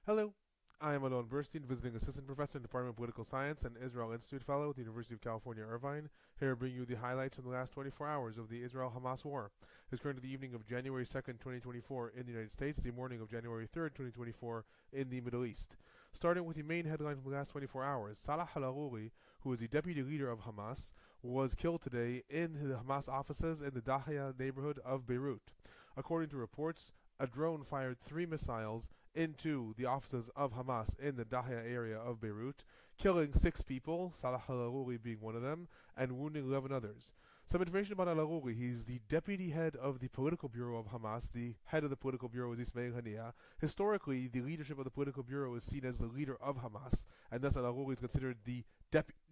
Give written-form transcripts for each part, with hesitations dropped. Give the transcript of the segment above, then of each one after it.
Hello, I am Alon Burstein, visiting assistant professor in the Department of Political Science and Israel Institute Fellow at the University of California, Irvine, here to bring you the highlights from the last 24 hours of the Israel-Hamas war. It's currently the evening of January 2nd, 2024 in the United States, the morning of January 3rd, 2024 in the Middle East. Starting with the main headline from the last 24 hours, Salah al-Aruri, who is the deputy leader of Hamas, was killed today in the Hamas offices in the Dahya neighborhood of Beirut. According to reports, a drone fired 3 missiles into the offices of Hamas in the Dahya area of Beirut, killing 6 people, Salah al-Aruri being one of them, and wounding 11 others. Some information about al-Aruri: he's the deputy head of the political bureau of Hamas. The head of the political bureau is Ismail Haniyeh. Historically, the leadership of the political bureau is seen as the leader of Hamas, and thus al-Aruri is considered the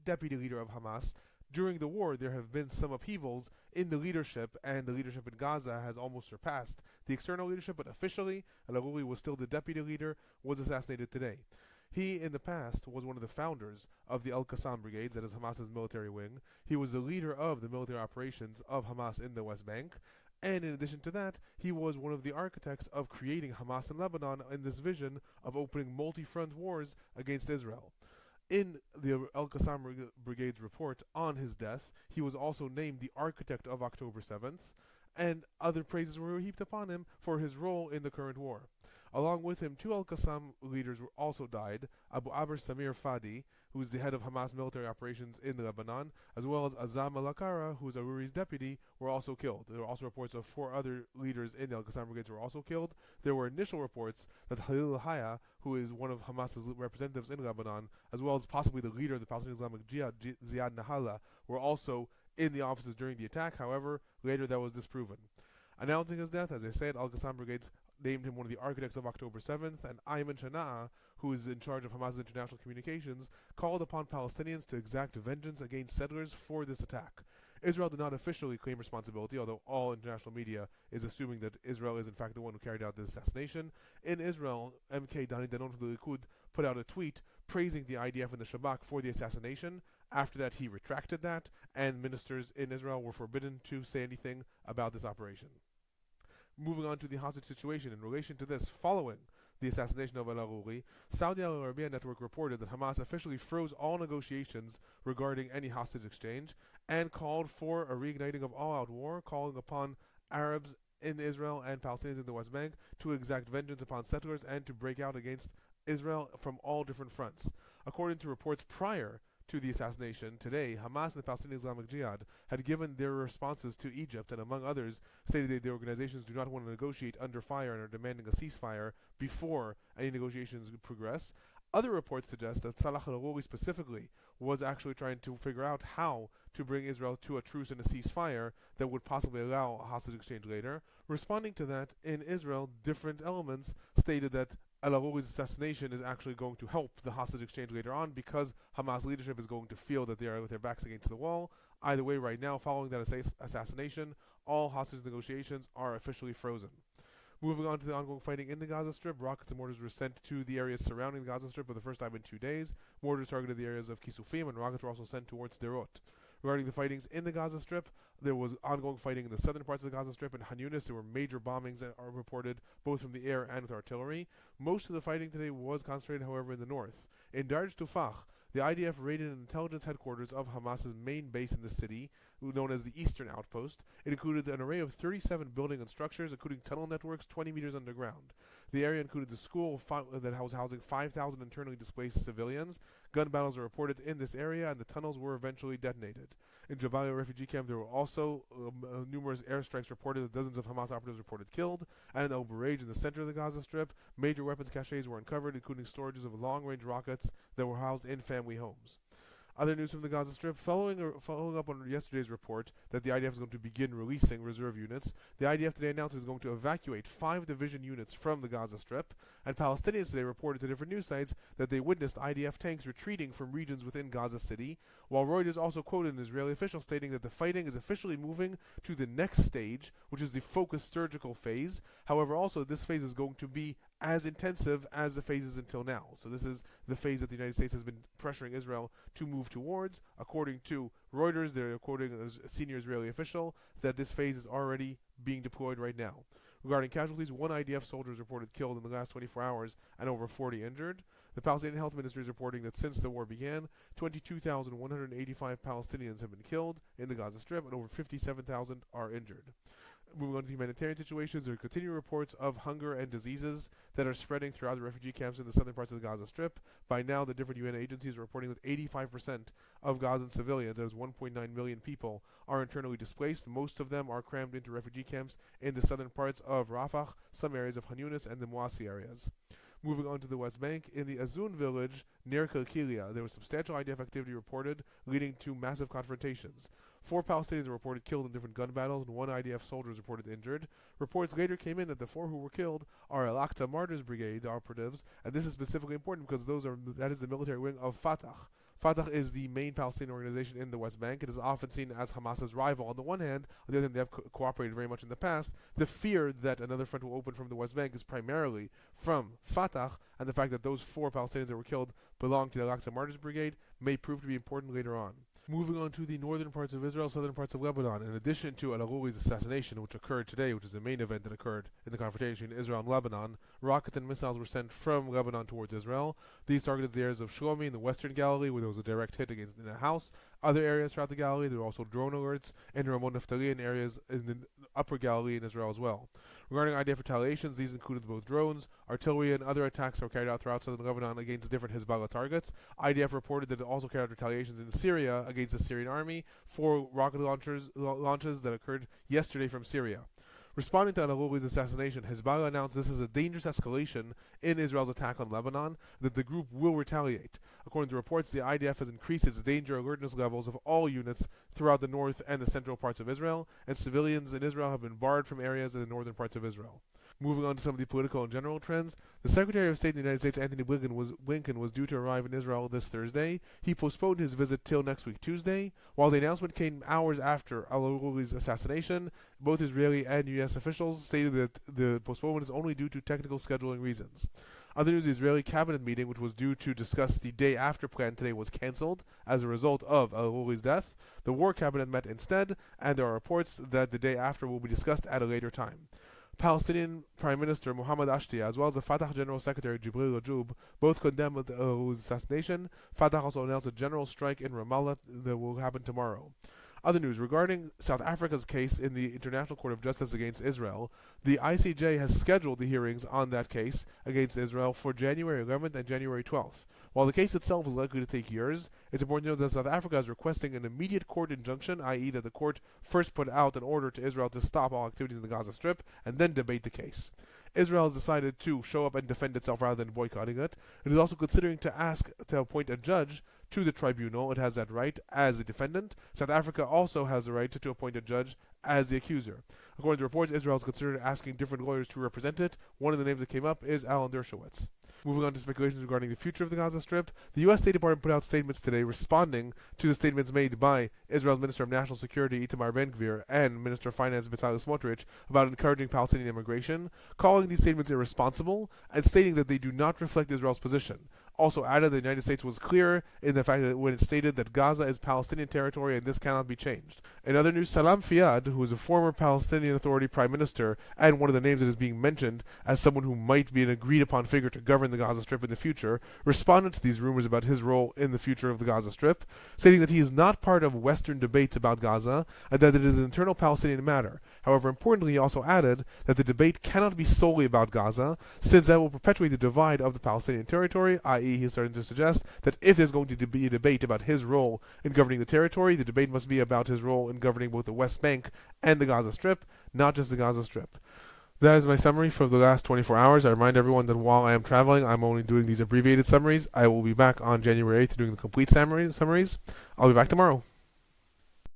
deputy leader of Hamas. During the war, there have been some upheavals in the leadership, and the leadership in Gaza has almost surpassed the external leadership, but officially, al-Aruri was still the deputy leader, was assassinated today. He, in the past, was one of the founders of the Al-Qassam brigades, that is Hamas's military wing. He was the leader of the military operations of Hamas in the West Bank. And in addition to that, he was one of the architects of creating Hamas in Lebanon in this vision of opening multi-front wars against Israel. In the Al-Qassam Brigade's report on his death, he was also named the architect of October 7th, and other praises were heaped upon him for his role in the current war. Along with him, 2 Al-Qassam leaders also died: Abu Abr Samir Fadi, who is the head of Hamas military operations in Lebanon, as well as Azam al-Akara, who is Aruri's deputy, were also killed. There were also reports of 4 other leaders in the Al-Qassam brigades were also killed. There were initial reports that Khalil al-Haya, who is one of Hamas's representatives in Lebanon, as well as possibly the leader of the Palestinian Islamic Jihad, Ziad Nahalla, were also in the offices during the attack. However, later that was disproven. Announcing his death, as I said, Al-Qassam brigades named him one of the architects of October 7th, and Ayman Shana'a, who is in charge of Hamas's international communications, called upon Palestinians to exact vengeance against settlers for this attack. Israel did not officially claim responsibility, although all international media is assuming that Israel is in fact the one who carried out this assassination. In Israel, MK Dani Danon from the Likud put out a tweet praising the IDF and the Shabak for the assassination. After that, he retracted that, and ministers in Israel were forbidden to say anything about this operation. Moving on to the hostage situation in relation to this, following the assassination of al-Aruri, Saudi Arabia Network reported that Hamas officially froze all negotiations regarding any hostage exchange and called for a reigniting of all-out war, calling upon Arabs in Israel and Palestinians in the West Bank to exact vengeance upon settlers and to break out against Israel from all different fronts. According to reports prior to the assassination, today, Hamas and the Palestinian Islamic Jihad had given their responses to Egypt, and among others, stated that the organizations do not want to negotiate under fire and are demanding a ceasefire before any negotiations progress. Other reports suggest that Salah al-Aruri specifically was actually trying to figure out how to bring Israel to a truce and a ceasefire that would possibly allow a hostage exchange later. Responding to that, in Israel, different elements stated that al-Aruri's assassination is actually going to help the hostage exchange later on, because Hamas leadership is going to feel that they are with their backs against the wall. Either way, right now, following that assassination, all hostage negotiations are officially frozen. Moving on to the ongoing fighting in the Gaza Strip, rockets and mortars were sent to the areas surrounding the Gaza Strip for the first time in 2 days. Mortars targeted the areas of Kisufim, and rockets were also sent towards Derot. Regarding the fightings in the Gaza Strip, there was ongoing fighting in the southern parts of the Gaza Strip. In Han Yunis, there were major bombings that are reported both from the air and with artillery. Most of the fighting today was concentrated, however, in the north. In Darj Tufah, the IDF raided an intelligence headquarters of Hamas's main base in the city, known as the Eastern Outpost. It included an array of 37 buildings and structures, including tunnel networks 20 meters underground. The area included the school that was housing 5,000 internally displaced civilians. Gun battles are reported in this area, and the tunnels were eventually detonated. In Jabalia refugee camp, there were also numerous airstrikes reported, that dozens of Hamas operatives reported killed. And in El Bureij, in the center of the Gaza Strip, major weapons caches were uncovered, including storages of long-range rockets that were housed in family homes. Other news from the Gaza Strip: following up on yesterday's report that the IDF is going to begin releasing reserve units, the IDF today announced it is going to evacuate 5 division units from the Gaza Strip, and Palestinians today reported to different news sites that they witnessed IDF tanks retreating from regions within Gaza City, while Reuters also quoted an Israeli official stating that the fighting is officially moving to the next stage, which is the focused surgical phase. However, also this phase is going to be as intensive as the phases until now. So this is the phase that the United States has been pressuring Israel to move towards. According to Reuters, they're quoting a senior Israeli official that this phase is already being deployed right now. Regarding casualties, 1 IDF soldier is reported killed in the last 24 hours and over 40 injured. The Palestinian Health Ministry is reporting that since the war began, 22,185 Palestinians have been killed in the Gaza Strip and over 57,000 are injured. Moving on to humanitarian situations, there are continuing reports of hunger and diseases that are spreading throughout the refugee camps in the southern parts of the Gaza Strip. By now, the different UN agencies are reporting that 85% of Gazan civilians, that is 1.9 million people, are internally displaced. Most of them are crammed into refugee camps in the southern parts of Rafah, some areas of Han Yunis, and the Muasi areas. Moving on to the West Bank, in the Azun village near Kilkilia, there was substantial IDF activity reported, leading to massive confrontations. 4 Palestinians were reported killed in different gun battles, and 1 IDF soldier was reported injured. Reports later came in that the 4 who were killed are Al-Aqsa Martyrs Brigade operatives, and this is specifically important because that is the military wing of Fatah. Fatah is the main Palestinian organization in the West Bank. It is often seen as Hamas's rival on the one hand. On the other hand, they have cooperated very much in the past. The fear that another front will open from the West Bank is primarily from Fatah, and the fact that those 4 Palestinians that were killed belong to the Al-Aqsa Martyrs Brigade may prove to be important later on. Moving on to the northern parts of Israel, southern parts of Lebanon. In addition to Al-Arouli's assassination, which occurred today, which is the main event that occurred in the confrontation between Israel and Lebanon, rockets and missiles were sent from Lebanon towards Israel. These targeted the areas of Shlomi in the western Galilee, where there was a direct hit against in a house. Other areas throughout the Galilee, there were also drone alerts, and Ramon Naftali in areas in the upper Galilee in Israel as well. Regarding IDF retaliations, these included both drones, artillery, and other attacks that were carried out throughout southern Lebanon against different Hezbollah targets. IDF reported that it also carried out retaliations in Syria against the Syrian army for rocket launches that occurred yesterday from Syria. Responding to Al-Arouli's assassination, Hezbollah announced this is a dangerous escalation in Israel's attack on Lebanon, that the group will retaliate. According to reports, the IDF has increased its danger alertness levels of all units throughout the north and the central parts of Israel, and civilians in Israel have been barred from areas in the northern parts of Israel. Moving on to some of the political and general trends, the Secretary of State in the United States, Anthony Blinken, was due to arrive in Israel this Thursday. He postponed his visit till next week, Tuesday. While the announcement came hours after Al-Arouli's assassination, both Israeli and U.S. officials stated that the postponement is only due to technical scheduling reasons. Other news, the Israeli cabinet meeting, which was due to discuss the day after plan today, was cancelled as a result of Al-Arouli's death. The war cabinet met instead, and there are reports that the day after will be discussed at a later time. Palestinian Prime Minister Mohammed Ashtiya, as well as the Fatah General Secretary Jibril Rajoub, both condemned Al-Arouli's assassination. Fatah also announced a general strike in Ramallah that will happen tomorrow. Other news, regarding South Africa's case in the International Court of Justice against Israel, the ICJ has scheduled the hearings on that case against Israel for January 11th and January 12th. While the case itself is likely to take years, it's important to note that South Africa is requesting an immediate court injunction, i.e. that the court first put out an order to Israel to stop all activities in the Gaza Strip and then debate the case. Israel has decided to show up and defend itself rather than boycotting it. It is also considering to appoint a judge to the tribunal. It has that right as the defendant. South Africa also has the right to appoint a judge as the accuser. According to reports, Israel has considered asking different lawyers to represent it. One of the names that came up is Alon Dershowitz. Moving on to speculations regarding the future of the Gaza Strip, the U.S. State Department put out statements today responding to the statements made by Israel's Minister of National Security Itamar Ben-Gvir and Minister of Finance Bezalel Smotrich about encouraging Palestinian immigration, calling these statements irresponsible and stating that they do not reflect Israel's position. Also added the United States was clear in the fact that when it stated that Gaza is Palestinian territory and this cannot be changed. In other news, Salam Fayyad, who is a former Palestinian Authority Prime Minister and one of the names that is being mentioned as someone who might be an agreed-upon figure to govern the Gaza Strip in the future, responded to these rumors about his role in the future of the Gaza Strip, stating that he is not part of Western debates about Gaza and that it is an internal Palestinian matter. However, importantly, he also added that the debate cannot be solely about Gaza, since that will perpetuate the divide of the Palestinian territory, i.e. he's starting to suggest that if there's going to be a debate about his role in governing the territory, the debate must be about his role in governing both the West Bank and the Gaza Strip, not just the Gaza Strip. That is my summary for the last 24 hours. I remind everyone that while I am traveling, I'm only doing these abbreviated summaries. I will be back on January 8th doing the complete summaries. I'll be back tomorrow.